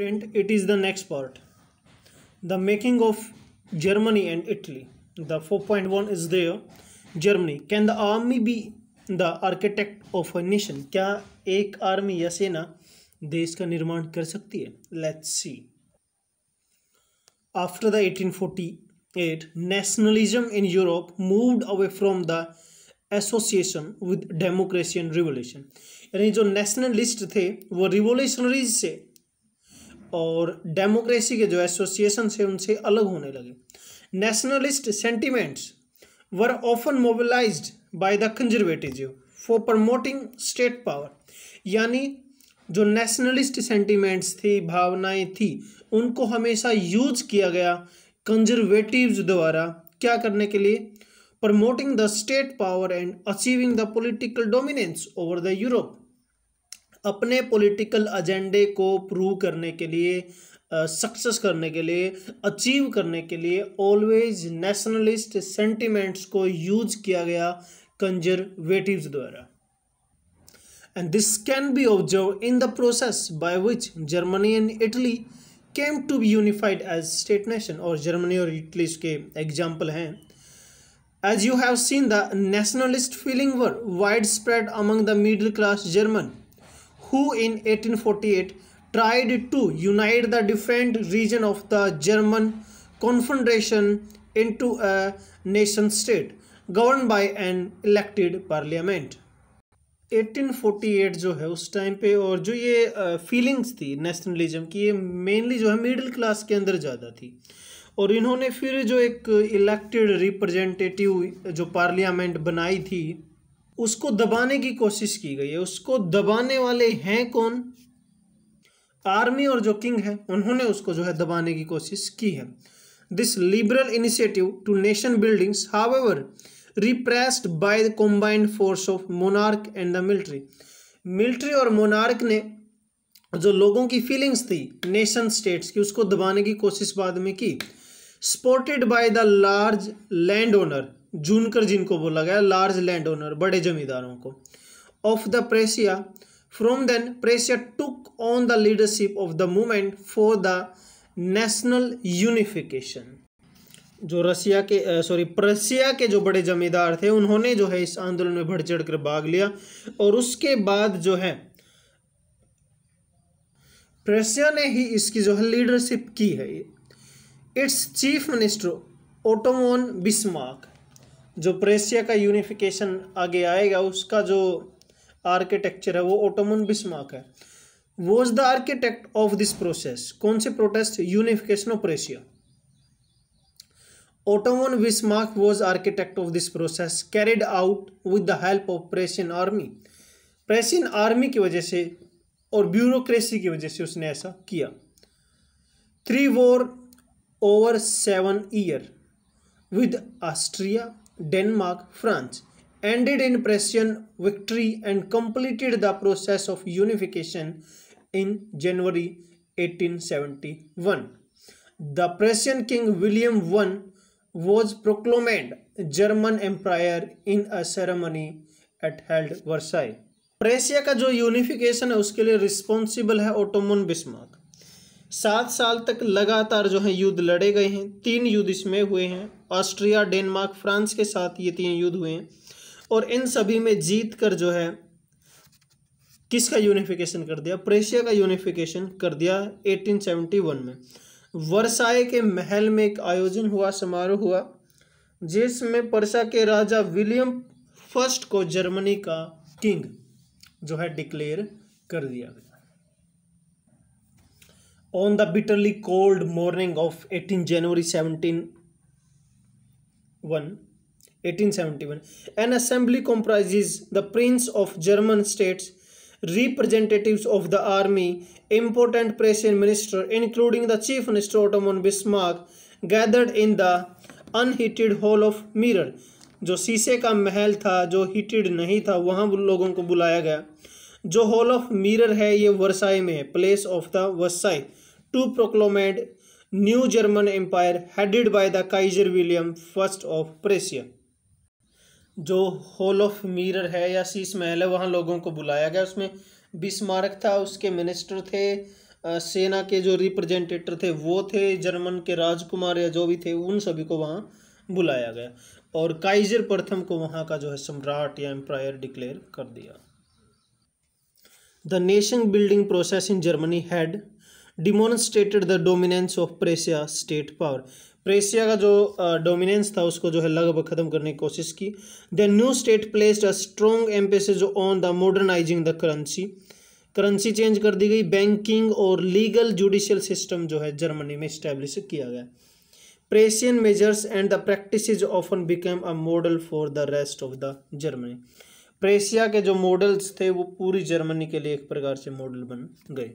student, it is the next part. The making of Germany and Italy. The 4.1 is there. Germany. Can the army be the architect of a nation? क्या एक army या सेना देश का निर्माण कर सकती है? Let's see. After the 1848, nationalism in Europe moved away from the association with democracy and revolution. यानी जो नेशनलिस्ट थे वो रिवोल्यूशनरीज से और डेमोक्रेसी के जो एसोसिएशन से उनसे अलग होने लगे. Nationalist sentiments were often mobilised by the conservative for promoting state power. यानी जो नेशनलिस्ट सेंटिमेंट्स थी, भावनाएं थी, उनको हमेशा यूज किया गया कंजर्वेटिव्स द्वारा क्या करने के लिए? Promoting the state power and achieving the political dominance over the Europe. अपने पॉलिटिकल एजेंडे को प्रूव करने के लिए, सक्सेस करने के लिए, अचीव करने के लिए ऑलवेज नेशनलिस्ट सेंटिमेंट्स को यूज किया गया कंजर्वेटिव्स द्वारा. And this can be observe in the process by which Germany and Italy came to be unified as state nation. और जर्मनी और इटली इसके एग्जाम्पल हैं. As you have seen, the nationalist feeling were widespread among the middle class German, who in 1848 tried to unite the different region of the German Confederation into a nation state governed by an elected parliament. 1848 जो है उस time पे, और जो ये feelings थी nationalism की, ये मेनली जो है मिडिल क्लास के अंदर ज़्यादा थी. और इन्होंने फिर जो एक इलेक्टेड रिप्रेजेंटेटिव जो पार्लियामेंट बनाई थी उसको दबाने की कोशिश की गई है. उसको दबाने वाले हैं कौन? आर्मी और जो किंग है उन्होंने उसको जो है दबाने की कोशिश की है. This liberal initiative to nation buildings however repressed by the combined force of monarch and the military. Military और मोनार्क ने जो लोगों की फीलिंग्स थी नेशन स्टेट्स की, उसको दबाने की कोशिश बाद में की. Supported by the large land owner, Junker जिनको बोला गया लार्ज लैंड ओनर, बड़े जमींदारों को, of the Prussia. From then Prussia took on the leadership of the movement for the national unification. जो प्रशिया के जो बड़े जमींदार थे उन्होंने जो है इस आंदोलन में बढ़ चढ़ कर भाग लिया. और उसके बाद जो है प्रेशिया ने ही इसकी जो है लीडरशिप की है. It's chief minister Ottoman Bismarck, जो प्रेशिया का यूनिफिकेशन आगे आएगा उसका जो आर्किटेक्चर है वो ओटोमन बिस्मार्क है. Was the architect of this process. कौन से protest? Unification of Prussia. Ottoman Bismarck was architect of this process carried out with the help of Prussian army. Prussian army की वजह से और ब्यूरोक्रेसी की वजह से उसने ऐसा किया. 3 war over 7 year with Austria, Denmark, France ended in Prussian victory and completed the process of unification in January 1871. The Prussian king William I was proclaimed German Empire in a ceremony at held Versailles. प्रेशिया का जो unification है उसके लिए responsible है Ottoman Bismarck. 7 साल तक लगातार जो है युद्ध लड़े गए हैं. 3 युद्ध इसमें हुए हैं. ऑस्ट्रिया, डेनमार्क, फ्रांस के साथ ये 3 युद्ध हुए हैं. और इन सभी में जीत कर जो है किसका यूनिफिकेशन कर दिया? प्रेशिया का यूनिफिकेशन कर दिया 1871 में. वर्साई के महल में एक आयोजन हुआ, समारोह हुआ, जिसमें पर्शिया के राजा विलियम फर्स्ट को जर्मनी का किंग जो है डिक्लेयर कर दिया गया. On the bitterly cold morning of 18 January 1871, an assembly comprises the prince of German states, representatives of the army, important Prussian minister, including the chief minister Ottoman Bismarck, gathered in the unheated hall of mirror. जो शीशे का महल था, जो heated नहीं था, वहाँ लोगों को बुलाया गया. जो हॉल ऑफ मिरर है ये वर्साई में है, place of the Versailles, to proclaimed new German empire headed by the Kaiser William first of Prussia. जो हॉल ऑफ मिरर है या शीश महल है वहाँ लोगों को बुलाया गया. उसमें बिस्मार्क था, उसके मिनिस्टर थे सेना के जो रिप्रेजेंटेटिव थे वो थे, जर्मन के राजकुमार या जो भी थे उन सभी को वहाँ बुलाया गया और काइजर प्रथम को वहाँ का जो है सम्राट या एम्पायर डिक्लेयर कर दिया। The nation building process in Germany had demonstrated the dominance of Prussia state power. Prussia का जो डोमिनेंस था उसको जो है लगभग खत्म करने की कोशिश की। The new state placed a strong emphasis on the modernising the currency change कर दी गई। बैंकिंग और लीगल जुडिशियल सिस्टम जो है जर्मनी में इस्टेब्लिश किया गया। Prussian measures and the practices often became a model for the rest of the Germany. Prussia के जो मॉडल्स थे वो पूरी जर्मनी के लिए एक प्रकार से मॉडल बन गए।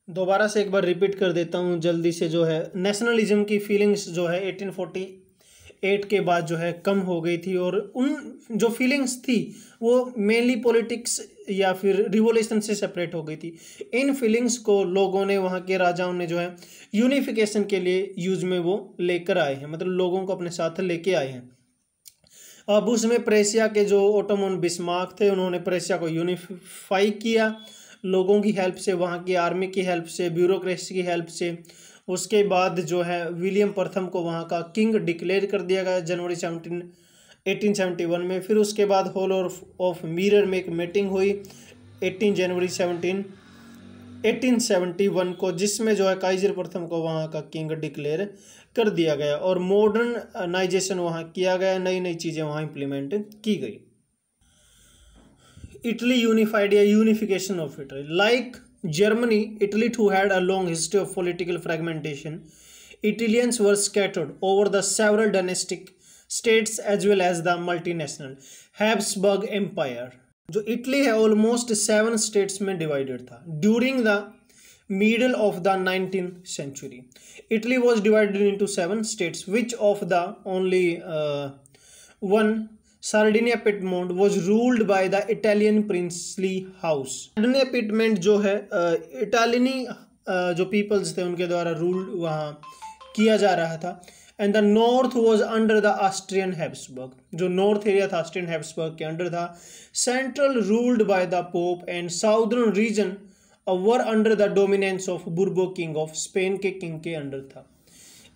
दोबारा से एक बार रिपीट कर देता हूँ जल्दी से। जो है नेशनलिज्म की फीलिंग्स जो है 1848 के बाद जो है कम हो गई थी और उन जो फीलिंग्स थी वो मेनली पॉलिटिक्स या फिर रिवोल्यूशन से सेपरेट हो गई थी। इन फीलिंग्स को लोगों ने, वहाँ के राजाओं ने जो है यूनिफिकेशन के लिए यूज में वो लेकर आए हैं, मतलब लोगों को अपने साथ लेके आए हैं। अब उसमें प्रेशिया के जो ओटोमन बिस्मार्क थे उन्होंने प्रेशिया को यूनिफाई किया लोगों की हेल्प से, वहाँ की आर्मी की हेल्प से, ब्यूरोक्रेसी की हेल्प से। उसके बाद जो है विलियम प्रथम को वहाँ का किंग डिक्लेयर कर दिया गया जनवरी 1871 में। फिर उसके बाद हॉल ऑफ मिरर में एक मीटिंग हुई 18 जनवरी 1871 को, जिसमें जो है काइजर प्रथम को वहाँ का किंग डिक्लेयर कर दिया गया और मॉडर्नाइजेशन वहाँ किया गया, नई नई चीज़ें वहाँ इम्प्लीमेंट की गई। Italy unified, a unification of Italy. Like Germany, Italy too had a long history of political fragmentation. Italians were scattered over the several dynastic states as well as the multinational Habsburg Empire. जो Italy है almost 7 states में divided था during the middle of the 19th century. Italy was divided into 7 states, which of the only one, Sardinia Piedmont, was ruled by the Italian princely house. Sardinia Piedmont जो है इटालियनी जो peoples थे उनके द्वारा rule वहाँ किया जा रहा था। And the north was under the Austrian Habsburg, जो नॉर्थ एरिया था ऑस्ट्रियन हैब्सबर्ग के अंडर था। Central ruled by the Pope and southern region were under the dominance of Bourbon king of Spain के किंग के under था।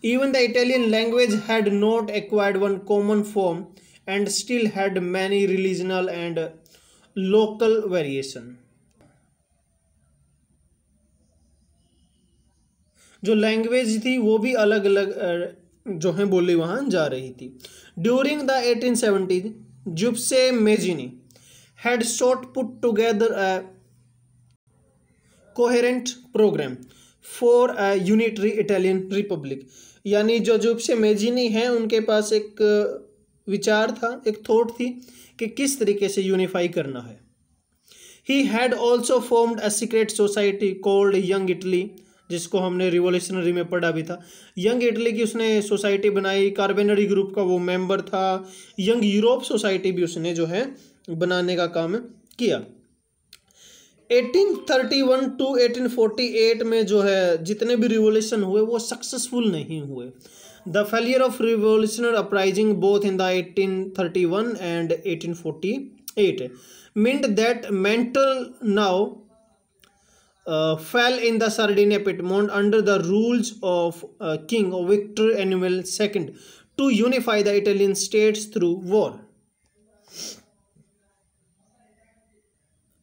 Even the Italian language had not acquired one common form and still had many regional and local variation. जो language थी वो भी अलग अलग जो है बोली वहाँ जा रही थी। During the 1870s, Giuseppe Mazzini had sought put together a coherent program for a unitary Italian republic. यानी जो Giuseppe Mazzini हैं उनके पास एक विचार था, एक थॉट थी कि किस तरीके से यूनिफाई करना है। He had also formed a secret society called young Italy, जिसको हमने रिवोल्यूशनरी में पढ़ा भी था। यंग इटली की उसने सोसाइटी बनाई, कार्बेनरी ग्रुप का वो मेंबर था। यंग यूरोप सोसाइटी भी उसने जो है बनाने का काम किया। 1831 टू 1848 में जो है जितने भी रिवोल्यूशन हुए वो सक्सेसफुल नहीं हुए। The failure of revolutionary uprising both in the 1831 and 1848 meant that Mantle now fell in the Sardinia Piedmont under the rules of King Victor Emmanuel II to unify the Italian states through war.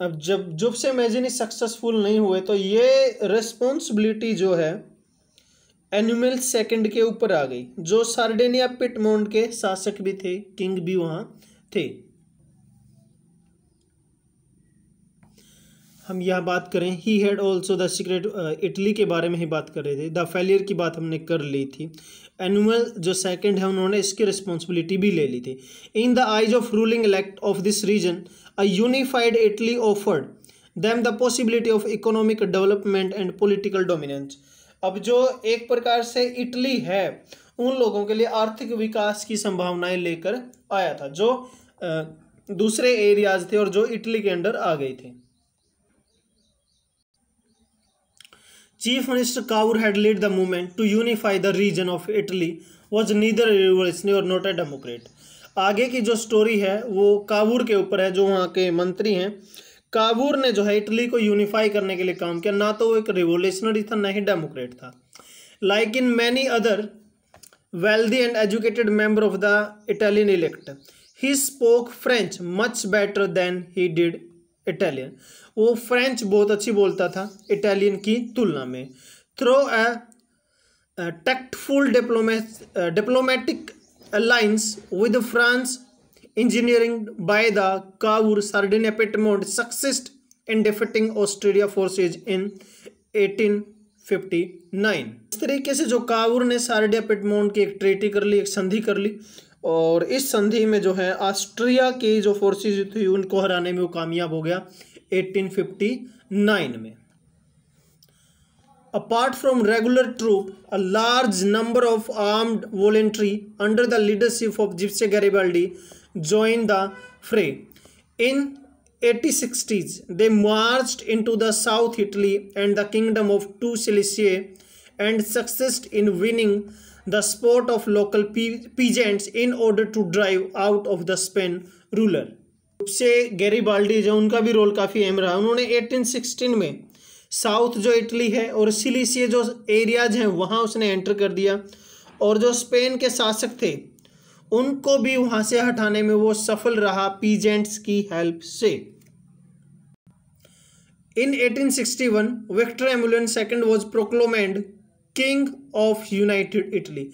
अब जब से Mazzini successful नहीं हुए तो ये responsibility जो है एनुमेल second के ऊपर आ गई, जो सार्डिनिया पिडमोंट के शासक भी थे, किंग भी वहां थे। हम यह बात करें, he had also the secret, Italy के बारे में ही बात कर रहे थे। द फेलियर की बात हमने कर ली थी। एनुअल जो सेकंड है उन्होंने इसकी रिस्पॉन्सिबिलिटी भी ले ली थी। In the eyes of ruling elite of this region a unified Italy offered them the possibility of economic development and political dominance. अब जो एक प्रकार से इटली है उन लोगों के लिए आर्थिक विकास की संभावनाएं लेकर आया था, जो दूसरे एरियाज थे और जो इटली के अंडर आ गए थे। Chief Minister Cavour had led the movement to unify the region of Italy, was neither a revolutionary or not a democrat. आगे की जो स्टोरी है वो कावूर के ऊपर है, जो वहाँ के मंत्री हैं। कावूर ने जो है इटली को यूनिफाई करने के लिए काम किया, ना तो वो एक रिवोल्यूशनरी था ना ही डेमोक्रेट था। Like in many other wealthy and educated member of the Italian elect, he spoke French much better than he did Italian. वो फ्रेंच बहुत अच्छी बोलता था इटालियन की तुलना में। Through a tactful diplomatic alliance with France engineering by the Cavour, Sardinia-Piedmont succeeded in defeating Austria forces in 1859। इस तरीके से जो कावूर ने सार्डिया पिडमोंट की एक ट्रीटी कर ली, एक संधि कर ली, और इस संधि में जो है ऑस्ट्रिया की जो फोर्सेज थी उनको हराने में वो कामयाब हो गया 1859 में। Apart from regular troop, a large number of armed voluntary under the leadership of Giuseppe Garibaldi joined the fray. In 1860s, they marched into the South Italy and the kingdom of Two Siciliae and succeeded in winning the support of local peasants in order to drive out of the Spain ruler. से Garibaldi जो उनका भी role काफ़ी अहम रहा। उन्होंने 1816 में south जो इटली है और सिलिसिया जो एरियाज हैं वहाँ उसने एंटर कर दिया, और जो स्पेन के शासक थे उनको भी वहाँ से हटाने में वो सफल रहा पीजेंट्स की हेल्प से। In 1861, Victor Emmanuel II was proclaimed King of United Italy.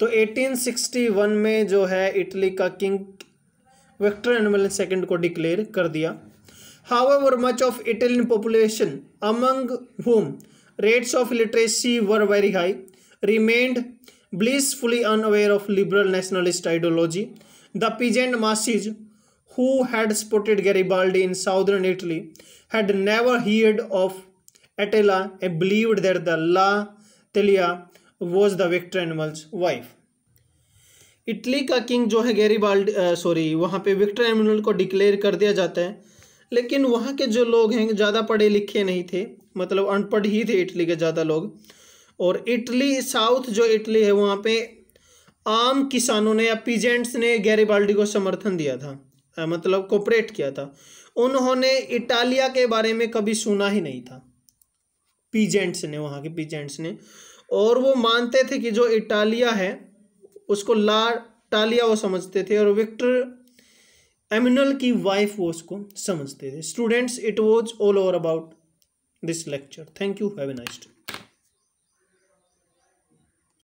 तो 1861 में जो है इटली का किंग विक्टर एमैनुअल II को डिक्लेयर कर दिया। However, much of Italian population, among whom rates of illiteracy were very high, remained blissfully unaware of liberal nationalist ideology. The peasant masses who had supported Garibaldi in southern Italy had never heard of Attila and believed that the La Talia was the Victor Emmanuel's wife. Italy का king जो है Garibaldi वहाँ पे Victor Emmanuel को declare कर दिया जाता है, लेकिन वहाँ के जो लोग हैं ज़्यादा पढ़े लिखे नहीं थे, मतलब अनपढ़ ही थे इटली के ज़्यादा लोग। और इटली साउथ जो इटली है वहाँ पे आम किसानों ने या पीजेंट्स ने गैरिबाल्डी को समर्थन दिया था, मतलब कोऑपरेट किया था। उन्होंने इटालिया के बारे में कभी सुना ही नहीं था पीजेंट्स ने, वहाँ के पीजेंट्स ने, और वो मानते थे कि जो इटालिया है उसको ला टालिया वो समझते थे, और विक्टर एमैनुअल की वाइफ वो उसको समझते थे। Students, it was all over about this lecture. Thank you, have a nice day.